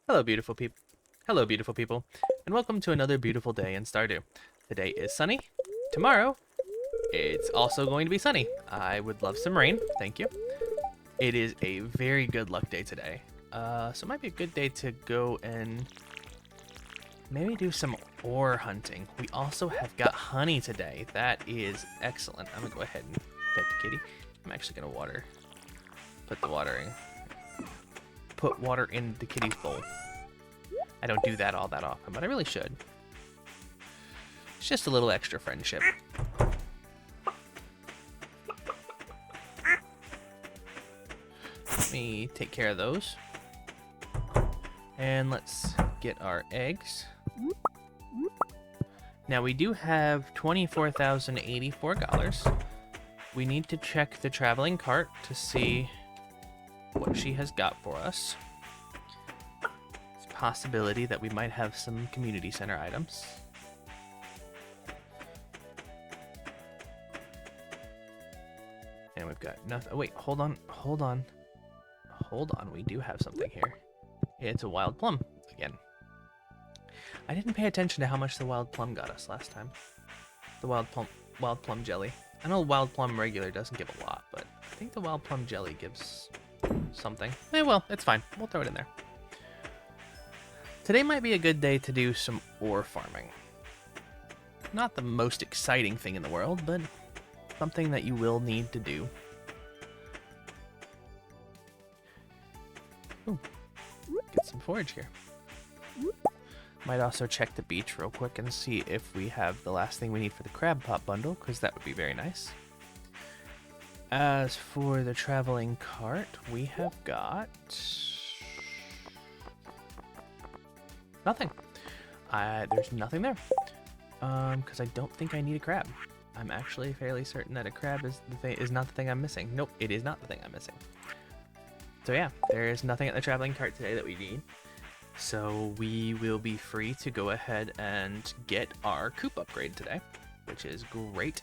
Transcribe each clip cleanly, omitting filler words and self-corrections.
Hello, beautiful people. Hello, beautiful people, and welcome to another beautiful day in Stardew. Today is sunny. Tomorrow, it's also going to be sunny. I would love some rain, thank you. It is a very good luck day today. So it might be a good day to go and maybe do some ore hunting. We also have got honey today. That is excellent. I'm gonna go ahead and pet the kitty. I'm actually gonna put water in the kitty's bowl. I don't do that all that often, but I really should. It's just a little extra friendship. Let me take care of those. And let's get our eggs. Now we do have $24,084. We need to check the traveling cart to see what she has got for us. It's a possibility that we might have some community center items. And we've got nothing. Oh, wait, hold on. We do have something here. It's a wild plum again. I didn't pay attention to how much the wild plum got us last time. The wild plum jelly. I know wild plum regular doesn't give a lot, but I think the wild plum jelly gives something. Well, it's fine. We'll throw it in there. Today might be a good day to do some ore farming. Not the most exciting thing in the world, but something that you will need to do. Ooh, get some forage here. Might also check the beach real quick and see if we have the last thing we need for the crab pot bundle, because that would be very nice. As for the traveling cart, we have got nothing. There's nothing there, because I don't think I need a crab. I'm actually fairly certain that a crab is not the thing I'm missing. Nope, it is not the thing I'm missing. So yeah, there is nothing at the traveling cart today that we need. So we will be free to go ahead and get our coop upgrade today, which is great.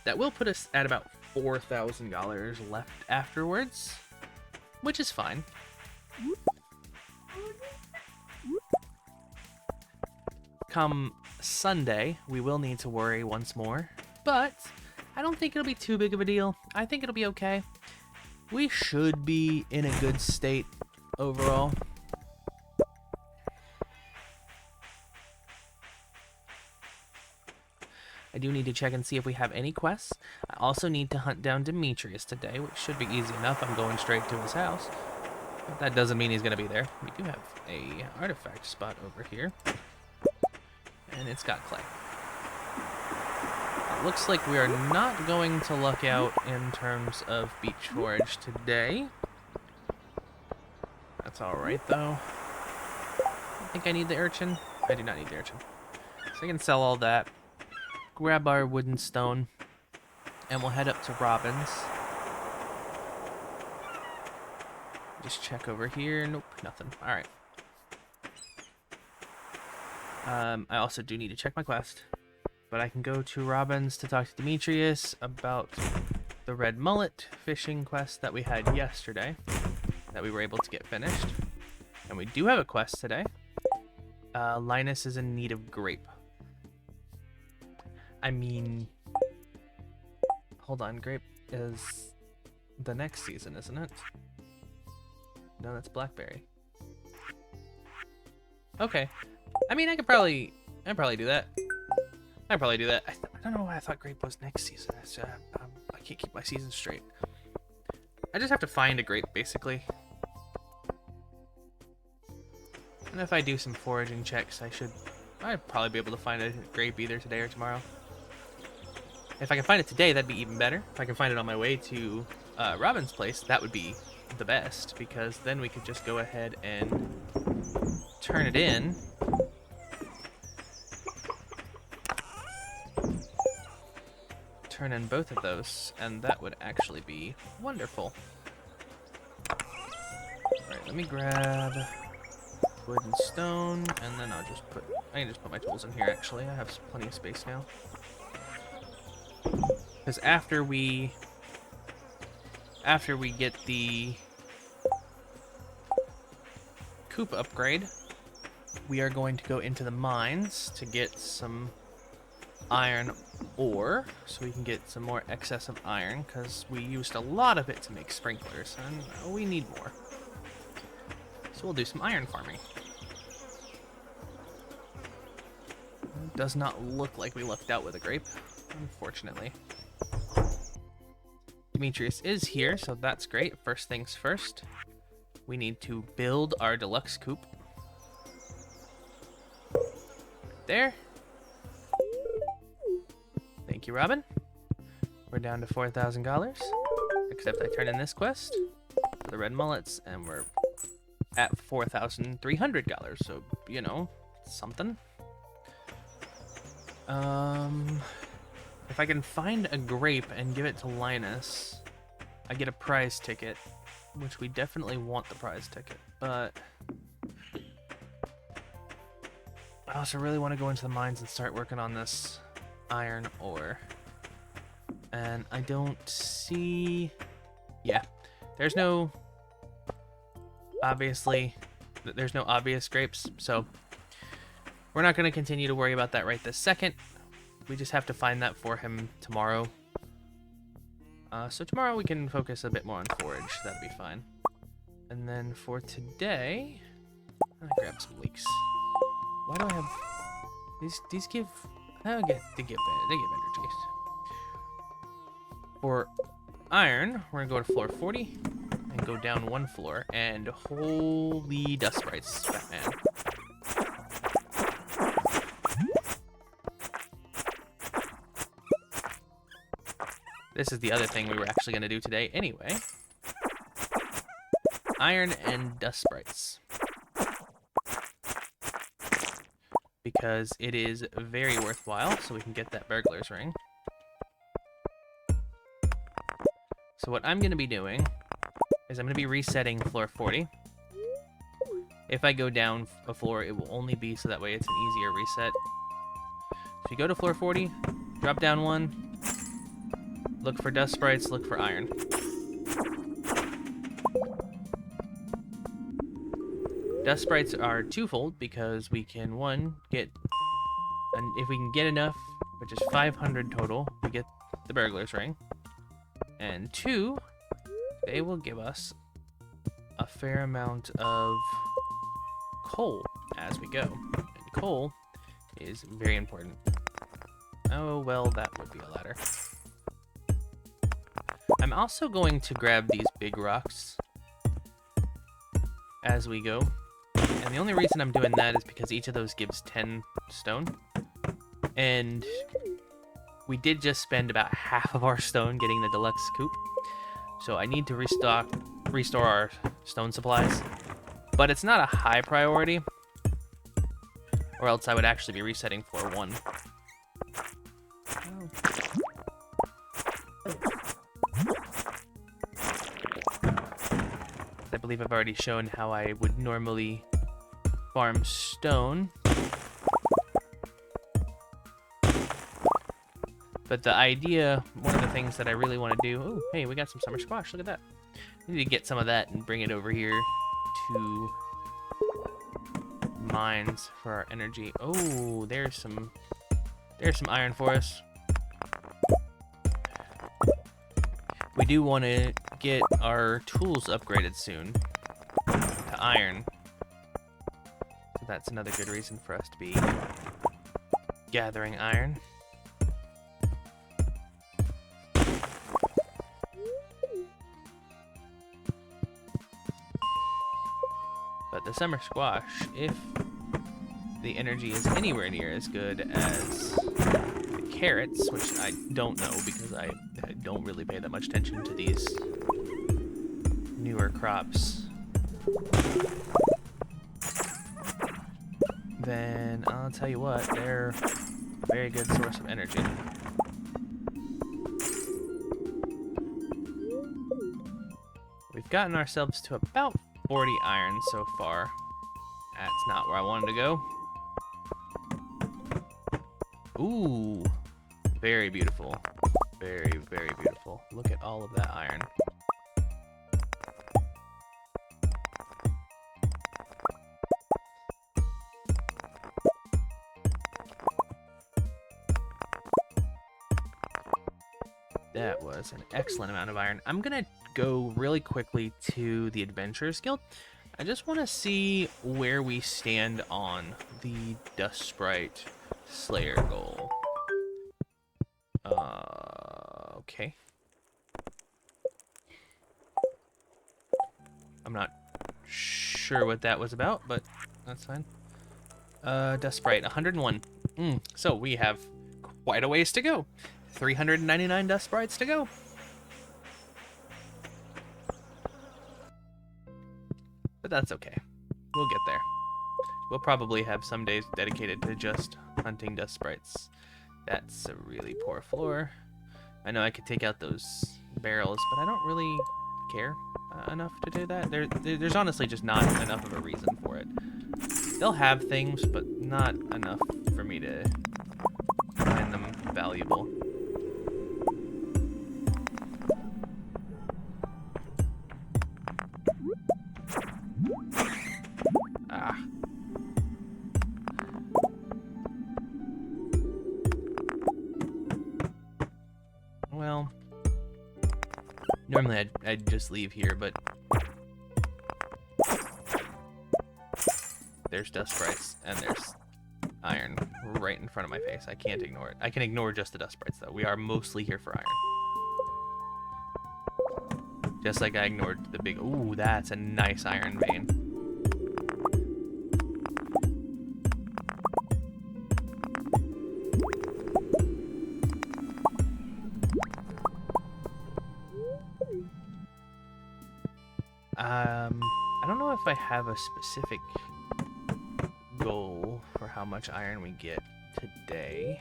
That will put us at about $4,000 left afterwards, which is fine. Come Sunday, we will need to worry once more, but I don't think it'll be too big of a deal. I think it'll be okay. We should be in a good state overall. I do need to check and see if we have any quests. I also need to hunt down Demetrius today, which should be easy enough. I'm going straight to his house. But that doesn't mean he's going to be there. We do have a artifact spot over here. And it's got clay. It looks like we are not going to luck out in terms of beach forage today. That's alright, though. I think I need the urchin. I do not need the urchin. So I can sell all that, grab our wooden stone, and we'll head up to Robin's. Just check over here. Nope, nothing. Alright. I also do need to check my quest, but I can go to Robin's to talk to Demetrius about the red mullet fishing quest that we had yesterday, that we were able to get finished. And we do have a quest today. Linus is in need of grape. I mean, hold on, grape is the next season, isn't it? No, that's blackberry. Okay. I mean, I'd probably do that. I don't know why I thought grape was next season. I can't keep my season straight. I just have to find a grape, basically. And if I do some foraging checks, I'd probably be able to find a grape either today or tomorrow. If I can find it today, that'd be even better. If I can find it on my way to Robin's place, that would be the best, because then we could just go ahead and turn it in. Turn in both of those, and that would actually be wonderful. Alright, let me grab wood and stone, and then I can just put my tools in here, actually. I have plenty of space now. Because after we get the coop upgrade, we are going to go into the mines to get some iron ore, so we can get some more excess of iron, because we used a lot of it to make sprinklers, and we need more. So we'll do some iron farming. It does not look like we lucked out with a grape, unfortunately. Demetrius is here, so that's great. First things first, we need to build our deluxe coop. There. Thank you, Robin. We're down to $4,000, except I turn in this quest for the red mullets, and we're at $4,300, so, you know, something. If I can find a grape and give it to Linus, I get a prize ticket, which we definitely want the prize ticket, but I also really want to go into the mines and start working on this iron ore. And I don't see... Yeah, there's no... Obviously, there's no obvious grapes, so we're not going to continue to worry about that right this second. We just have to find that for him tomorrow. So tomorrow we can focus a bit more on forage. That'll be fine. And then for today, I'm gonna grab some leeks. Why do I have these? Give they give energy. For iron, we're gonna go to floor 40 and go down one floor. And holy dust sprites, Batman! This is the other thing we were actually going to do today anyway. Iron and dust sprites. Because it is very worthwhile, so we can get that burglar's ring. So what I'm going to be doing is I'm going to be resetting floor 40. If I go down a floor, it will only be so that way it's an easier reset. So you go to floor 40, drop down one, look for dust sprites, look for iron. Dust sprites are twofold because we can, one, get, and if we can get enough, which is 500 total, we get the burglar's ring. And two, they will give us a fair amount of coal as we go. And coal is very important. Oh, well, that would be a ladder. I'm also going to grab these big rocks as we go. And the only reason I'm doing that is because each of those gives 10 stone. And we did just spend about half of our stone getting the deluxe coop. So I need to restore our stone supplies. But it's not a high priority, or else I would actually be resetting floor 1. I believe I've already shown how I would normally farm stone. But the idea, one of the things that I really want to do... Oh, hey, we got some summer squash. Look at that. We need to get some of that and bring it over here to mines for our energy. Oh, there's some iron for us. We do want to get our tools upgraded soon to iron. So that's another good reason for us to be gathering iron. But the summer squash, if the energy is anywhere near as good as the carrots, which I don't know because I don't really pay that much attention to these newer crops, then I'll tell you what, they're a very good source of energy. We've gotten ourselves to about 40 iron so far. That's not where I wanted to go. Ooh, very beautiful. Very, very beautiful. Look at all of that iron. That was an excellent amount of iron. I'm gonna go really quickly to the Adventurers Guild. I just want to see where we stand on the Dust Sprite Slayer goal. Okay. I'm not sure what that was about, but that's fine. Dust Sprite, 101. So we have quite a ways to go. 399 Dust Sprites to go. But that's okay. We'll get there. We'll probably have some days dedicated to just hunting Dust Sprites. That's a really poor floor. I know I could take out those barrels, but I don't really care enough to do that. There's honestly just not enough of a reason for it. They'll have things, but not enough for me to find them valuable. Ah. Well, normally I'd just leave here, but there's Dust Sprites and there's iron right in front of my face. I can't ignore it. I can ignore just the Dust Sprites, though. We are mostly here for iron. Just like I ignored the big... Ooh, that's a nice iron vein. I don't know if I have a specific goal for how much iron we get today,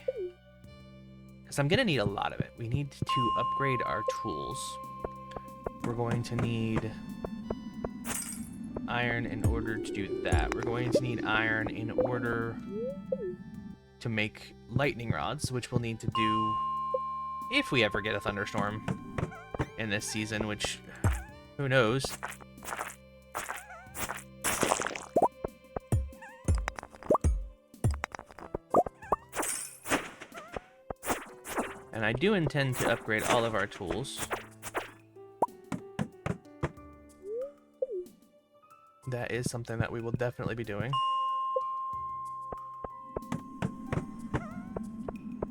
because I'm gonna need a lot of it. We need to upgrade our tools. We're going to need iron in order to do that. We're going to need iron in order to make lightning rods, which we'll need to do if we ever get a thunderstorm in this season, which who knows. And I do intend to upgrade all of our tools. That is something that we will definitely be doing.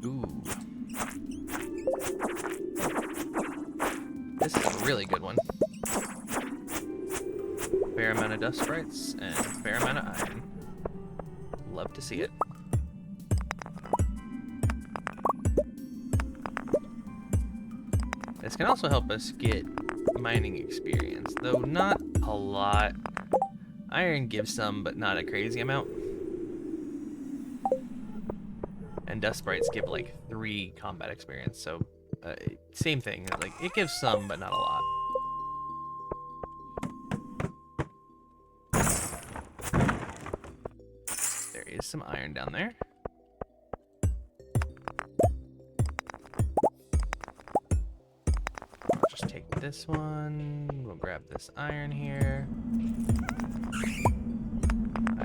Ooh. This is a really good one. Fair amount of Dust Sprites and fair amount of iron. Love to see it. This can also help us get mining experience, though not a lot. Iron gives some, but not a crazy amount. And Dust Sprites give like 3 combat experience, so same thing. Like, it gives some, but not a lot. There is some iron down there. Take this one. We'll grab this iron here.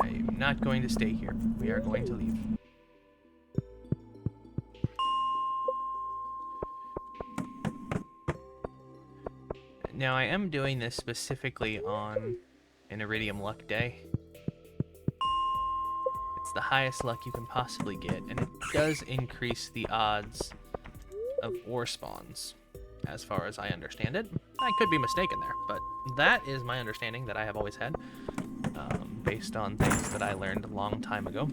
I'm not going to stay here. We are going to leave. Now, I am doing this specifically on an Iridium luck day. It's the highest luck you can possibly get, and it does increase the odds of ore spawns, as far as I understand it. I could be mistaken there, but that is my understanding that I have always had, based on things that I learned a long time ago.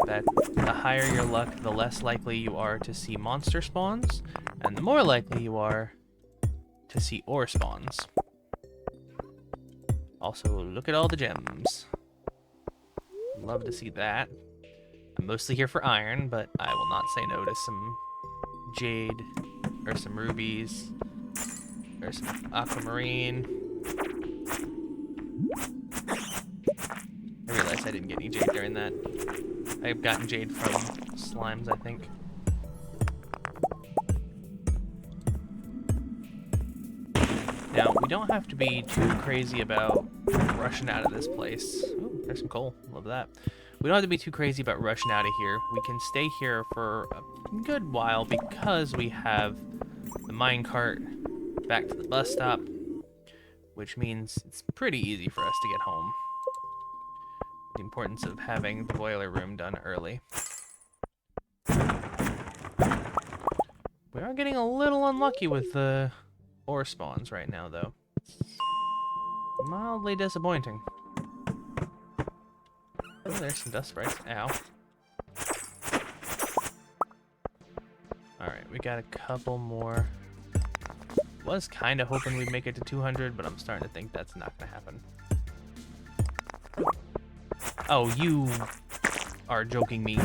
That the higher your luck, the less likely you are to see monster spawns, and the more likely you are to see ore spawns. Also, look at all the gems. Love to see that. I'm mostly here for iron, but I will not say no to some jade, or some rubies, or some aquamarine. I realized I didn't get any jade during that. I've gotten jade from slimes, I think. Now, we don't have to be too crazy about rushing out of this place. Ooh, there's some coal. Love that. We don't have to be too crazy about rushing out of here. We can stay here for a good while because we have the minecart back to the bus stop, which means it's pretty easy for us to get home. The importance of having the boiler room done early. We are getting a little unlucky with the ore spawns right now, though. It's mildly disappointing. Oh, there's some dust sprites. Ow. Alright, we got a couple more. Was kind of hoping we'd make it to 200, but I'm starting to think that's not going to happen. Oh, you are joking me.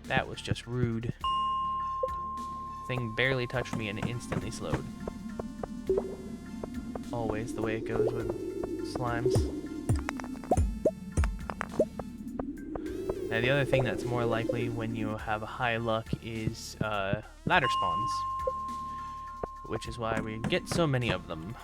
That was just rude. Thing barely touched me and instantly slowed. Always the way it goes with slimes. Now the other thing that's more likely when you have high luck is ladder spawns. Which is why we get so many of them.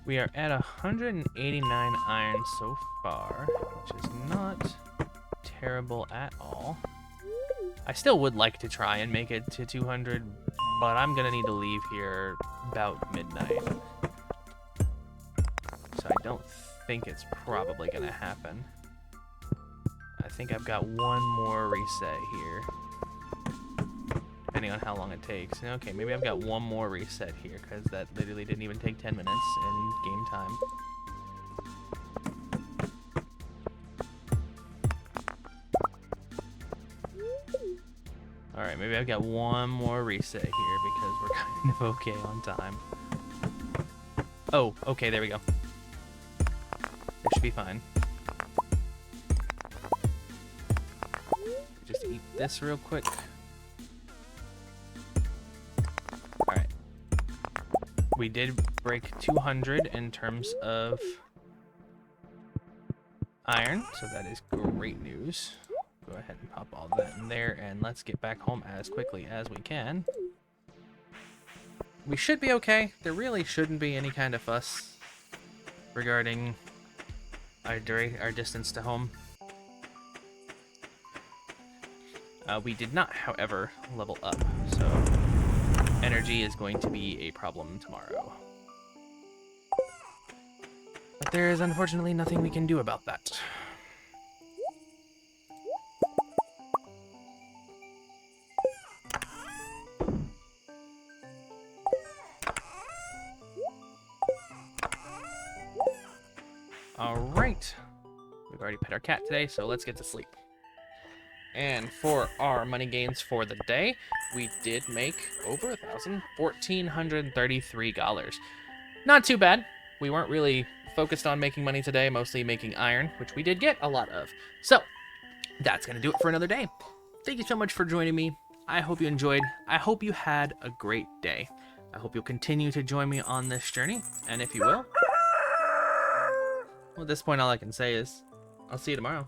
We are at 189 iron so far, which is not terrible at all. I still would like to try and make it to 200, but I'm gonna need to leave here about midnight. So I don't think it's probably gonna happen. I think I've got one more reset here. Depending on how long it takes. Okay, maybe I've got one more reset here, because that literally didn't even take 10 minutes in game time. Alright, maybe I've got one more reset here, because we're kind of okay on time. Oh, okay, there we go. It should be fine. Just eat this real quick. We did break 200 in terms of iron, so that is great news. Go ahead and pop all that in there, and let's get back home as quickly as we can. We should be okay. There really shouldn't be any kind of fuss regarding our distance to home. We did not, however, level up, so energy is going to be a problem tomorrow. But there is unfortunately nothing we can do about that. Alright. We've already pet our cat today, so let's get to sleep. And for our money gains for the day, we did make over 1,000, $1,433. Not too bad. We weren't really focused on making money today, mostly making iron, which we did get a lot of. So, that's going to do it for another day. Thank you so much for joining me. I hope you enjoyed. I hope you had a great day. I hope you'll continue to join me on this journey, and if you will, well, at this point all I can say is, I'll see you tomorrow.